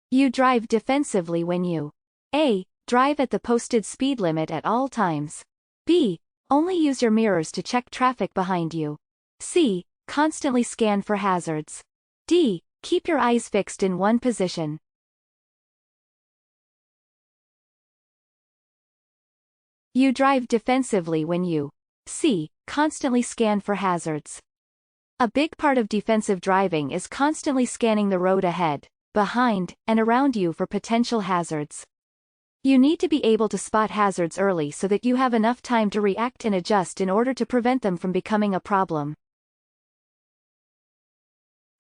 You drive defensively when you A. Drive at the posted speed limit at all times. B. Only use your mirrors to check traffic behind you. C. Constantly scan for hazards. D. Keep your eyes fixed in one position. You drive defensively when you C. Constantly scan for hazards. A big part of defensive driving is constantly scanning the road ahead, behind, and around you for potential hazards. You need to be able to spot hazards early so that you have enough time to react and adjust in order to prevent them from becoming a problem.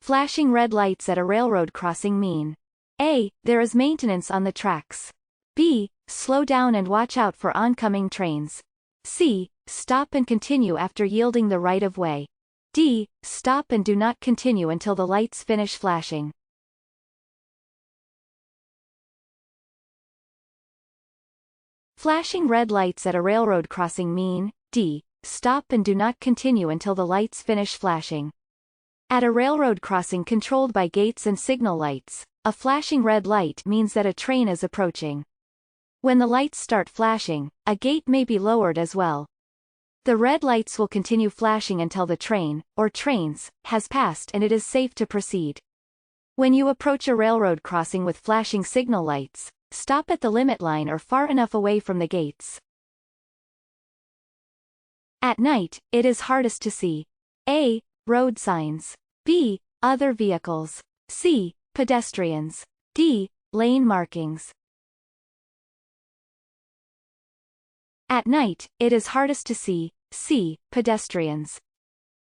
Flashing red lights at a railroad crossing mean A. There is maintenance on the tracks. B. Slow down and watch out for oncoming trains. C. Stop and continue after yielding the right-of-way. D. Stop and do not continue until the lights finish flashing. Flashing red lights at a railroad crossing mean D. Stop and do not continue until the lights finish flashing. At a railroad crossing controlled by gates and signal lights, a flashing red light means that a train is approaching. When the lights start flashing, a gate may be lowered as well. The red lights will continue flashing until the train, or trains, has passed and it is safe to proceed. When you approach a railroad crossing with flashing signal lights, stop at the limit line or far enough away from the gates. At night, it is hardest to see A. Road signs. B. Other vehicles. C. Pedestrians. D. Lane markings. At night, it is hardest to see C. Pedestrians.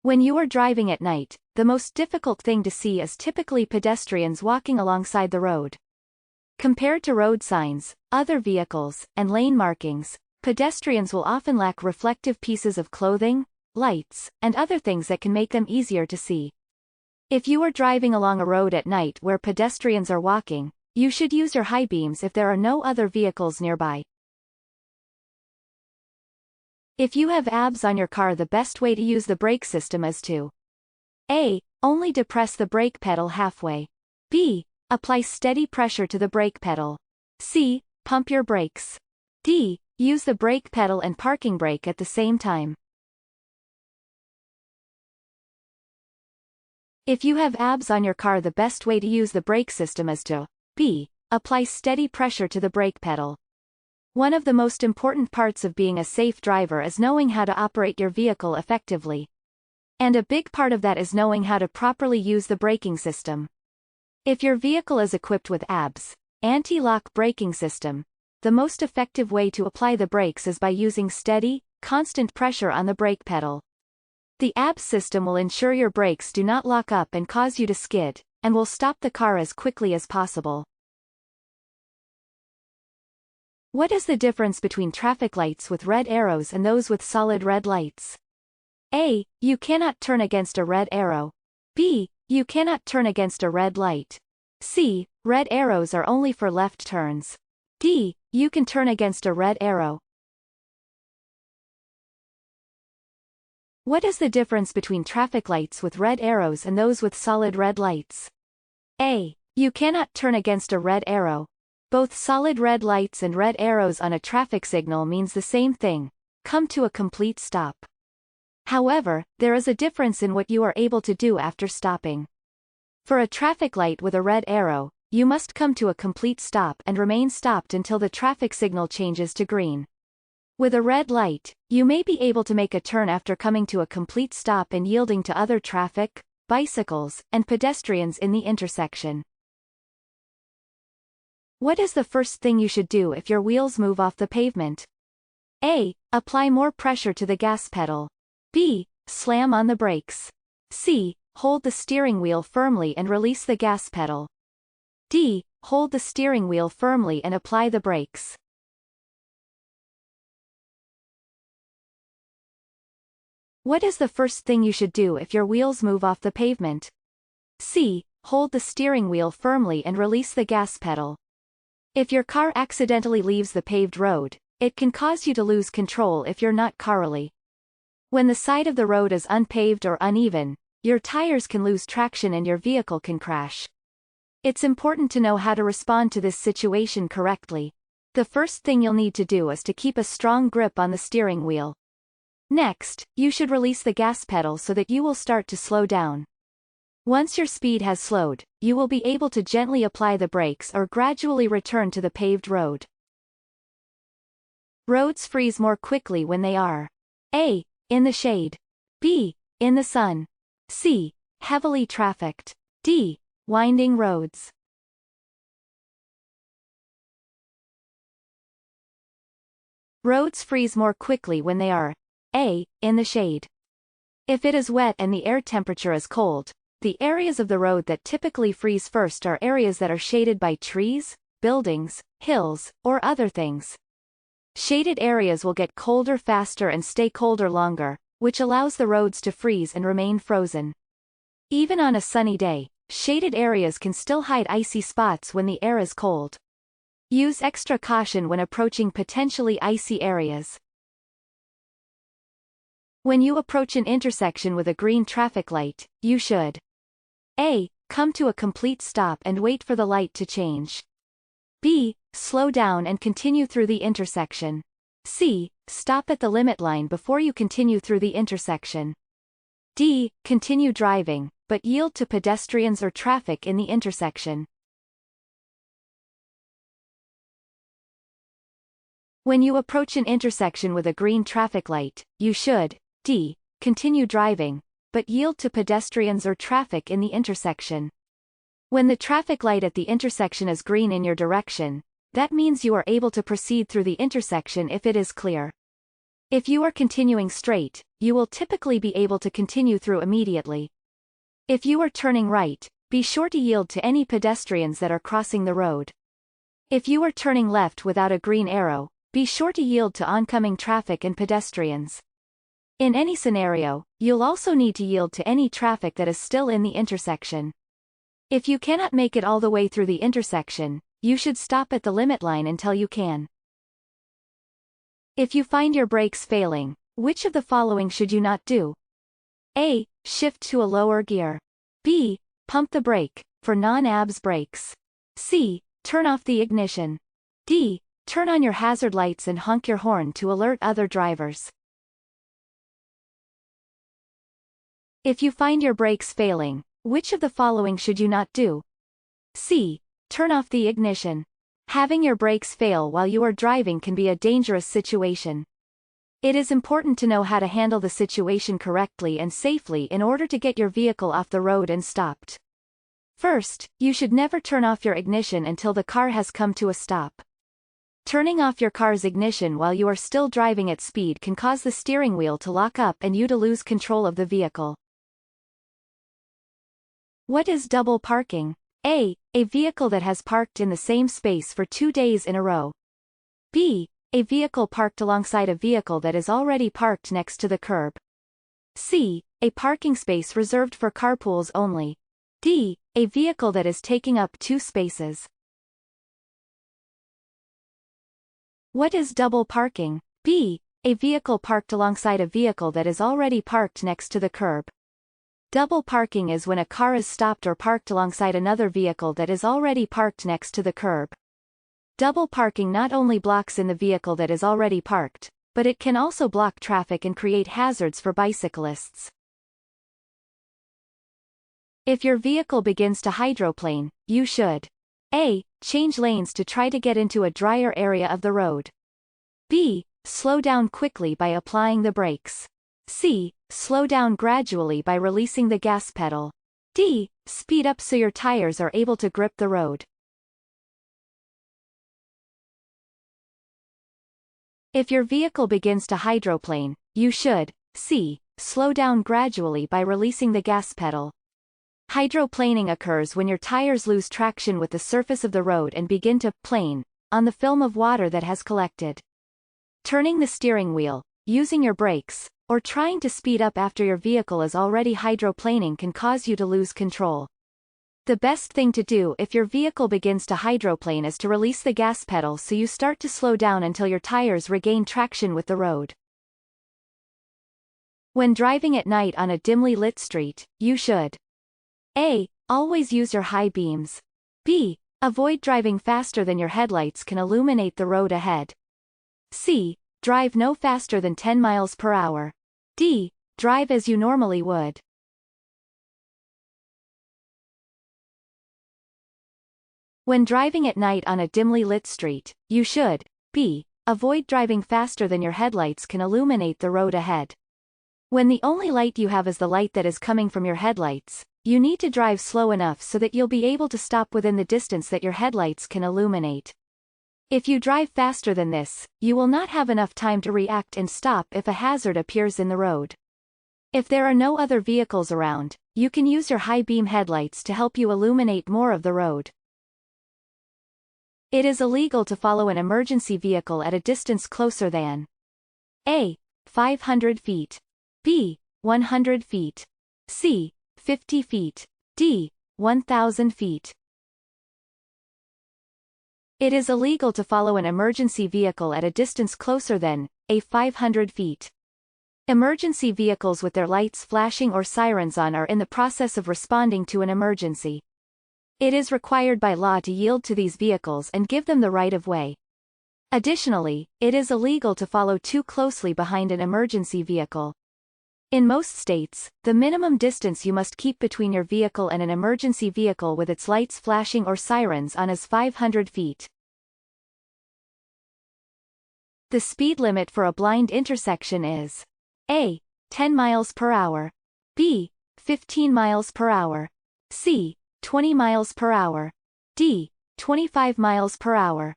When you are driving at night, the most difficult thing to see is typically pedestrians walking alongside the road. Compared to road signs, other vehicles, and lane markings, pedestrians will often lack reflective pieces of clothing, lights, and other things that can make them easier to see. If you are driving along a road at night where pedestrians are walking, you should use your high beams if there are no other vehicles nearby. If you have abs on your car, the best way to use the brake system is to A. Only depress the brake pedal halfway. B. Apply steady pressure to the brake pedal. C. Pump your brakes. D. Use the brake pedal and parking brake at the same time. If you have abs on your car, the best way to use the brake system is to B. Apply steady pressure to the brake pedal. One of the most important parts of being a safe driver is knowing how to operate your vehicle effectively. And a big part of that is knowing how to properly use the braking system. If your vehicle is equipped with ABS, anti-lock braking system, the most effective way to apply the brakes is by using steady, constant pressure on the brake pedal. The ABS system will ensure your brakes do not lock up and cause you to skid, and will stop the car as quickly as possible. What is the difference between traffic lights with red arrows and those with solid red lights? A. You cannot turn against a red arrow. B. You cannot turn against a red light. C. Red arrows are only for left turns. D. You can turn against a red arrow. What is the difference between traffic lights with red arrows and those with solid red lights? A. You cannot turn against a red arrow. Both solid red lights and red arrows on a traffic signal means the same thing: come to a complete stop. However, there is a difference in what you are able to do after stopping. For a traffic light with a red arrow, you must come to a complete stop and remain stopped until the traffic signal changes to green. With a red light, you may be able to make a turn after coming to a complete stop and yielding to other traffic, bicycles, and pedestrians in the intersection. What is the first thing you should do if your wheels move off the pavement? A. Apply more pressure to the gas pedal. B. Slam on the brakes. C. Hold the steering wheel firmly and release the gas pedal. D. Hold the steering wheel firmly and apply the brakes. What is the first thing you should do if your wheels move off the pavement? C. Hold the steering wheel firmly and release the gas pedal. If your car accidentally leaves the paved road, it can cause you to lose control if you're not careful. When the side of the road is unpaved or uneven, your tires can lose traction and your vehicle can crash. It's important to know how to respond to this situation correctly. The first thing you'll need to do is to keep a strong grip on the steering wheel. Next, you should release the gas pedal so that you will start to slow down. Once your speed has slowed, you will be able to gently apply the brakes or gradually return to the paved road. Roads freeze more quickly when they are A. In the shade. B. In the sun. C. Heavily trafficked. D. Winding roads. Roads freeze more quickly when they are A. In the shade. If it is wet and the air temperature is cold, the areas of the road that typically freeze first are areas that are shaded by trees, buildings, hills, or other things. Shaded areas will get colder faster and stay colder longer, which allows the roads to freeze and remain frozen. Even on a sunny day, shaded areas can still hide icy spots when the air is cold. Use extra caution when approaching potentially icy areas. When you approach an intersection with a green traffic light, you should A. Come to a complete stop and wait for the light to change. B. Slow down and continue through the intersection. C. Stop at the limit line before you continue through the intersection. D. Continue driving, but yield to pedestrians or traffic in the intersection. When you approach an intersection with a green traffic light, you should D. Continue driving, but yield to pedestrians or traffic in the intersection. When the traffic light at the intersection is green in your direction, that means you are able to proceed through the intersection if it is clear. If you are continuing straight, you will typically be able to continue through immediately. If you are turning right, be sure to yield to any pedestrians that are crossing the road. If you are turning left without a green arrow, be sure to yield to oncoming traffic and pedestrians. In any scenario, you'll also need to yield to any traffic that is still in the intersection. If you cannot make it all the way through the intersection, you should stop at the limit line until you can. If you find your brakes failing, which of the following should you not do? A. Shift to a lower gear. B. Pump the brake, for non-ABS brakes. C. Turn off the ignition. D. Turn on your hazard lights and honk your horn to alert other drivers. If you find your brakes failing, which of the following should you not do? C. Turn off the ignition. Having your brakes fail while you are driving can be a dangerous situation. It is important to know how to handle the situation correctly and safely in order to get your vehicle off the road and stopped. First, you should never turn off your ignition until the car has come to a stop. Turning off your car's ignition while you are still driving at speed can cause the steering wheel to lock up and you to lose control of the vehicle. What is double parking? A. A vehicle that has parked in the same space for 2 days in a row. B. A vehicle parked alongside a vehicle that is already parked next to the curb. C. A parking space reserved for carpools only. D. A vehicle that is taking up 2 spaces. What is double parking? B. A vehicle parked alongside a vehicle that is already parked next to the curb. Double parking is when a car is stopped or parked alongside another vehicle that is already parked next to the curb. Double parking not only blocks in the vehicle that is already parked, but it can also block traffic and create hazards for bicyclists. If your vehicle begins to hydroplane, you should A. Change lanes to try to get into a drier area of the road. B. Slow down quickly by applying the brakes. C. Slow down gradually by releasing the gas pedal. D. Speed up so your tires are able to grip the road. If your vehicle begins to hydroplane, you should C. Slow down gradually by releasing the gas pedal. Hydroplaning occurs when your tires lose traction with the surface of the road and begin to plane on the film of water that has collected. Turning the steering wheel, using your brakes, or trying to speed up after your vehicle is already hydroplaning can cause you to lose control. The best thing to do if your vehicle begins to hydroplane is to release the gas pedal so you start to slow down until your tires regain traction with the road. When driving at night on a dimly lit street, you should A. Always use your high beams. B. Avoid driving faster than your headlights can illuminate the road ahead. C. Drive no faster than 10 miles per hour. D. Drive as you normally would. When driving at night on a dimly lit street, you should B. Avoid driving faster than your headlights can illuminate the road ahead. When the only light you have is the light that is coming from your headlights, you need to drive slow enough so that you'll be able to stop within the distance that your headlights can illuminate. If you drive faster than this, you will not have enough time to react and stop if a hazard appears in the road. If there are no other vehicles around, you can use your high beam headlights to help you illuminate more of the road. It is illegal to follow an emergency vehicle at a distance closer than A. 500 feet. B. 100 feet. C. 50 feet. D. 1,000 feet. It is illegal to follow an emergency vehicle at a distance closer than A. 500 feet. Emergency vehicles with their lights flashing or sirens on are in the process of responding to an emergency. It is required by law to yield to these vehicles and give them the right of way. Additionally, it is illegal to follow too closely behind an emergency vehicle. In most states, the minimum distance you must keep between your vehicle and an emergency vehicle with its lights flashing or sirens on is 500 feet. The speed limit for a blind intersection is A. 10 miles per hour. B. 15 miles per hour. C. 20 miles per hour. D. 25 miles per hour.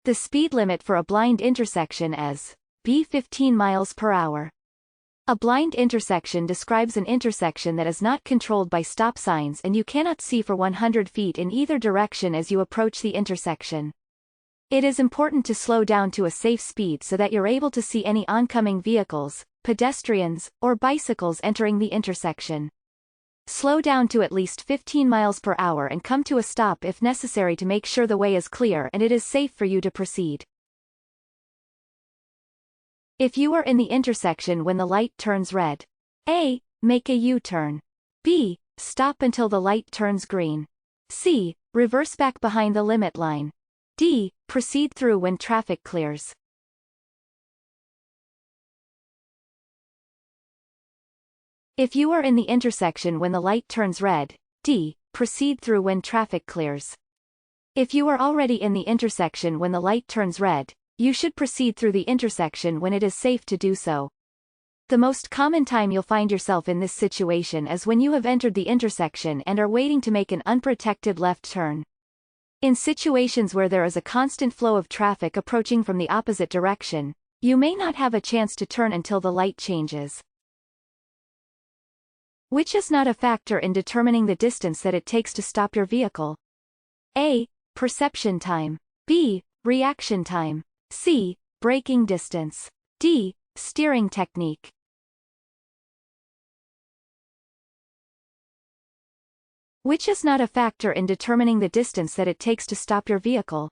The speed limit for a blind intersection is B. 15 miles per hour. A blind intersection describes an intersection that is not controlled by stop signs and you cannot see for 100 feet in either direction as you approach the intersection. It is important to slow down to a safe speed so that you're able to see any oncoming vehicles, pedestrians, or bicycles entering the intersection. Slow down to at least 15 miles per hour and come to a stop if necessary to make sure the way is clear and it is safe for you to proceed. If you are in the intersection when the light turns red, A. Make a U-turn. B. Stop until the light turns green. C. Reverse back behind the limit line. D. Proceed through when traffic clears. If you are in the intersection when the light turns red, D. Proceed through when traffic clears. If you are already in the intersection when the light turns red, you should proceed through the intersection when it is safe to do so. The most common time you'll find yourself in this situation is when you have entered the intersection and are waiting to make an unprotected left turn. In situations where there is a constant flow of traffic approaching from the opposite direction, you may not have a chance to turn until the light changes. Which is not a factor in determining the distance that it takes to stop your vehicle? A. Perception time. B. Reaction time. C. Braking distance. D. Steering technique. Which is not a factor in determining the distance that it takes to stop your vehicle?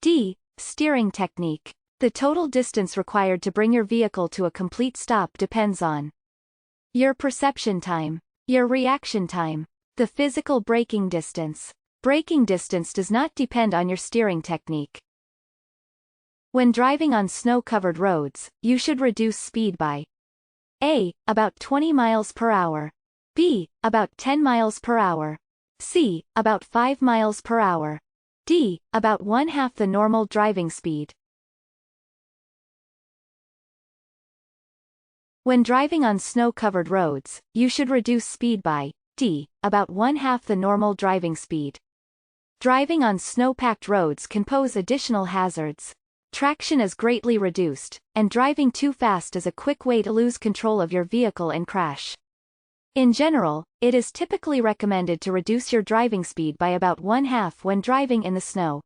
D. Steering technique. The total distance required to bring your vehicle to a complete stop depends on your perception time, your reaction time, the physical braking distance. Braking distance does not depend on your steering technique. When driving on snow-covered roads, you should reduce speed by A. About 20 miles per hour. B. About 10 miles per hour. C. About 5 miles per hour. D. About 1/2 the normal driving speed. When driving on snow-covered roads, you should reduce speed by D. About 1/2 the normal driving speed. Driving on snow-packed roads can pose additional hazards. Traction is greatly reduced, and driving too fast is a quick way to lose control of your vehicle and crash. In general, it is typically recommended to reduce your driving speed by about 1/2 when driving in the snow.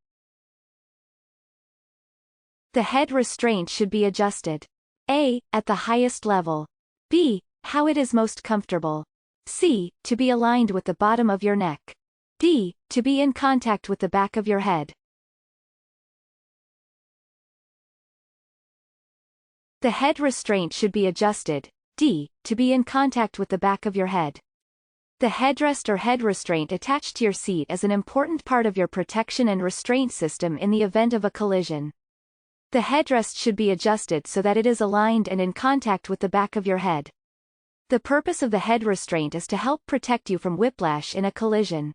The head restraint should be adjusted. A. At the highest level. B. How it is most comfortable. C. To be aligned with the bottom of your neck. D. To be in contact with the back of your head. The head restraint should be adjusted. D. To be in contact with the back of your head. The headrest or head restraint attached to your seat is an important part of your protection and restraint system in the event of a collision. The headrest should be adjusted so that it is aligned and in contact with the back of your head. The purpose of the head restraint is to help protect you from whiplash in a collision.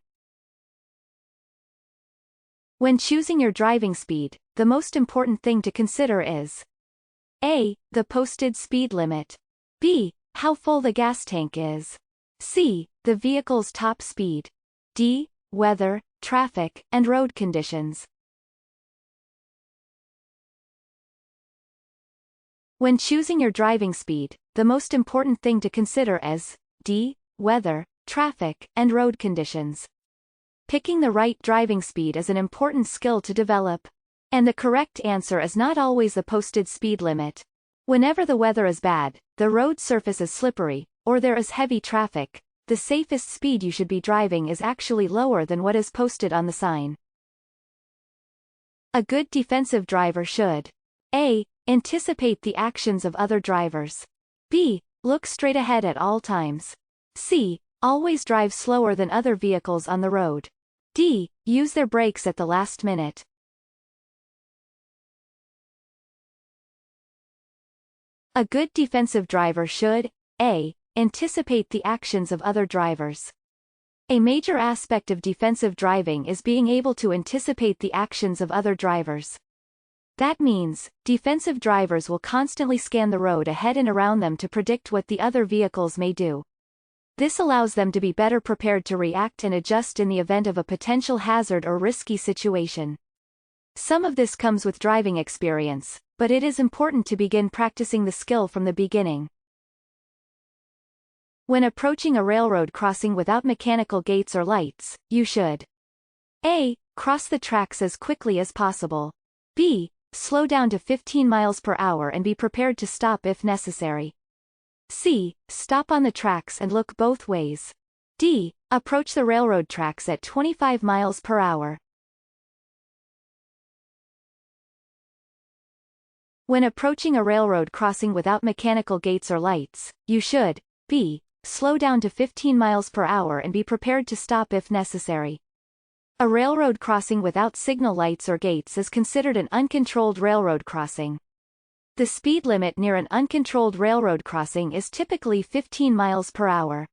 When choosing your driving speed, the most important thing to consider is A. The posted speed limit. B. How full the gas tank is. C. The vehicle's top speed. D. Weather, traffic, and road conditions. When choosing your driving speed, the most important thing to consider is D. Weather, traffic, and road conditions. Picking the right driving speed is an important skill to develop. And the correct answer is not always the posted speed limit. Whenever the weather is bad, the road surface is slippery, or there is heavy traffic, the safest speed you should be driving is actually lower than what is posted on the sign. A good defensive driver should A. Anticipate the actions of other drivers. B. Look straight ahead at all times. C. Always drive slower than other vehicles on the road. D. Use their brakes at the last minute. A good defensive driver should A. Anticipate the actions of other drivers. A major aspect of defensive driving is being able to anticipate the actions of other drivers. That means, defensive drivers will constantly scan the road ahead and around them to predict what the other vehicles may do. This allows them to be better prepared to react and adjust in the event of a potential hazard or risky situation. Some of this comes with driving experience, but it is important to begin practicing the skill from the beginning. When approaching a railroad crossing without mechanical gates or lights, you should A. Cross the tracks as quickly as possible. B. Slow down to 15 miles per hour and be prepared to stop if necessary. C. Stop on the tracks and look both ways. D. Approach the railroad tracks at 25 miles per hour. When approaching a railroad crossing without mechanical gates or lights, you should B. Slow down to 15 miles per hour and be prepared to stop if necessary. A railroad crossing without signal lights or gates is considered an uncontrolled railroad crossing. The speed limit near an uncontrolled railroad crossing is typically 15 miles per hour.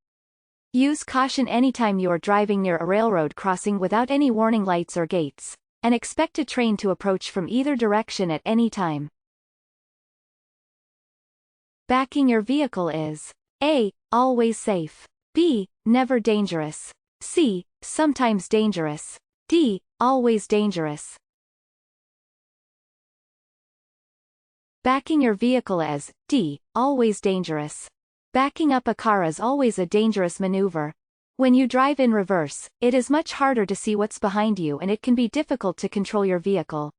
Use caution anytime you are driving near a railroad crossing without any warning lights or gates, and expect a train to approach from either direction at any time. Backing your vehicle is A. Always safe. B. Never dangerous. C. Sometimes dangerous. D. Always dangerous. Backing your vehicle is D. Always dangerous. Backing up a car is always a dangerous maneuver. When you drive in reverse, it is much harder to see what's behind you and it can be difficult to control your vehicle.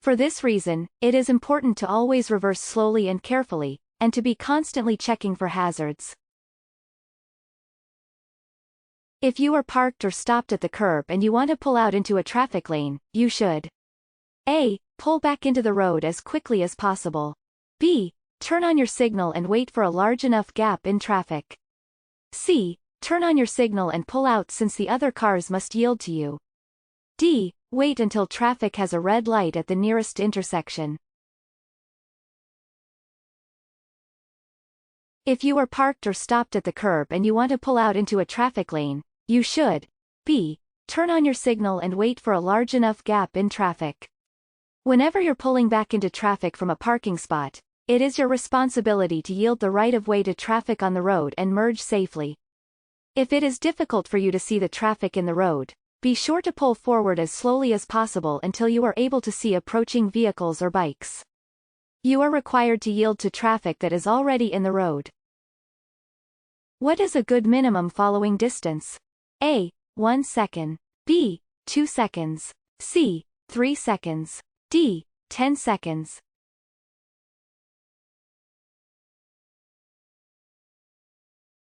For this reason, it is important to always reverse slowly and carefully, and to be constantly checking for hazards. If you are parked or stopped at the curb and you want to pull out into a traffic lane, you should A. Pull back into the road as quickly as possible. B. Turn on your signal and wait for a large enough gap in traffic. C. Turn on your signal and pull out since the other cars must yield to you. D. Wait until traffic has a red light at the nearest intersection. If you are parked or stopped at the curb and you want to pull out into a traffic lane, you should B. Turn on your signal and wait for a large enough gap in traffic. Whenever you're pulling back into traffic from a parking spot, it is your responsibility to yield the right-of-way to traffic on the road and merge safely. If it is difficult for you to see the traffic in the road, be sure to pull forward as slowly as possible until you are able to see approaching vehicles or bikes. You are required to yield to traffic that is already in the road. What is a good minimum following distance? A. 1 second. B. 2 seconds. C. 3 seconds. D. 10 seconds.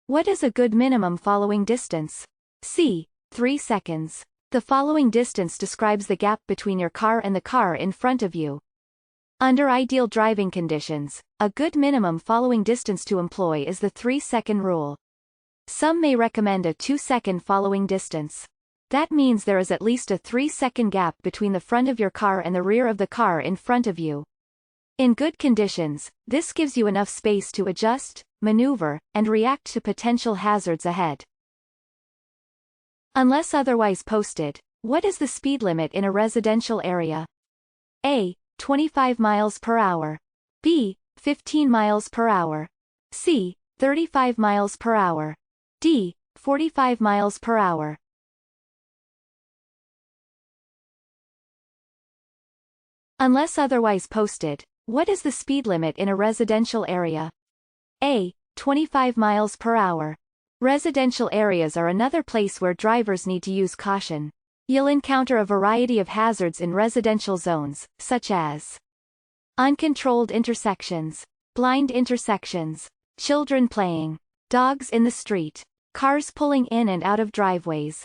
What is a good minimum following distance? C. 3 seconds. The following distance describes the gap between your car and the car in front of you. Under ideal driving conditions, a good minimum following distance to employ is the 3-second rule. Some may recommend a 2-second following distance. That means there is at least a 3-second gap between the front of your car and the rear of the car in front of you. In good conditions, this gives you enough space to adjust, maneuver, and react to potential hazards ahead. Unless otherwise posted, what is the speed limit in a residential area? A. 25 miles per hour. B. 15 miles per hour. C. 35 miles per hour. D. 45 miles per hour. Unless otherwise posted, what is the speed limit in a residential area? A. 25 miles per hour. Residential areas are another place where drivers need to use caution. You'll encounter a variety of hazards in residential zones, such as uncontrolled intersections, blind intersections, children playing, dogs in the street, cars pulling in and out of driveways.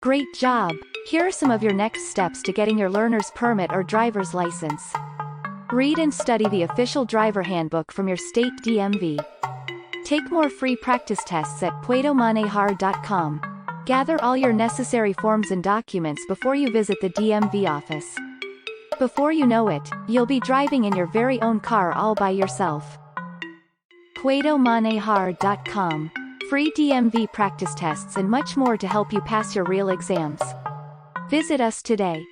Great job! Here are some of your next steps to getting your learner's permit or driver's license. Read and study the official driver handbook from your state DMV. Take more free practice tests at puedomanejar.com. Gather all your necessary forms and documents before you visit the DMV office. Before you know it, you'll be driving in your very own car all by yourself. puedomanejar.com. Free DMV practice tests and much more to help you pass your real exams. Visit us today.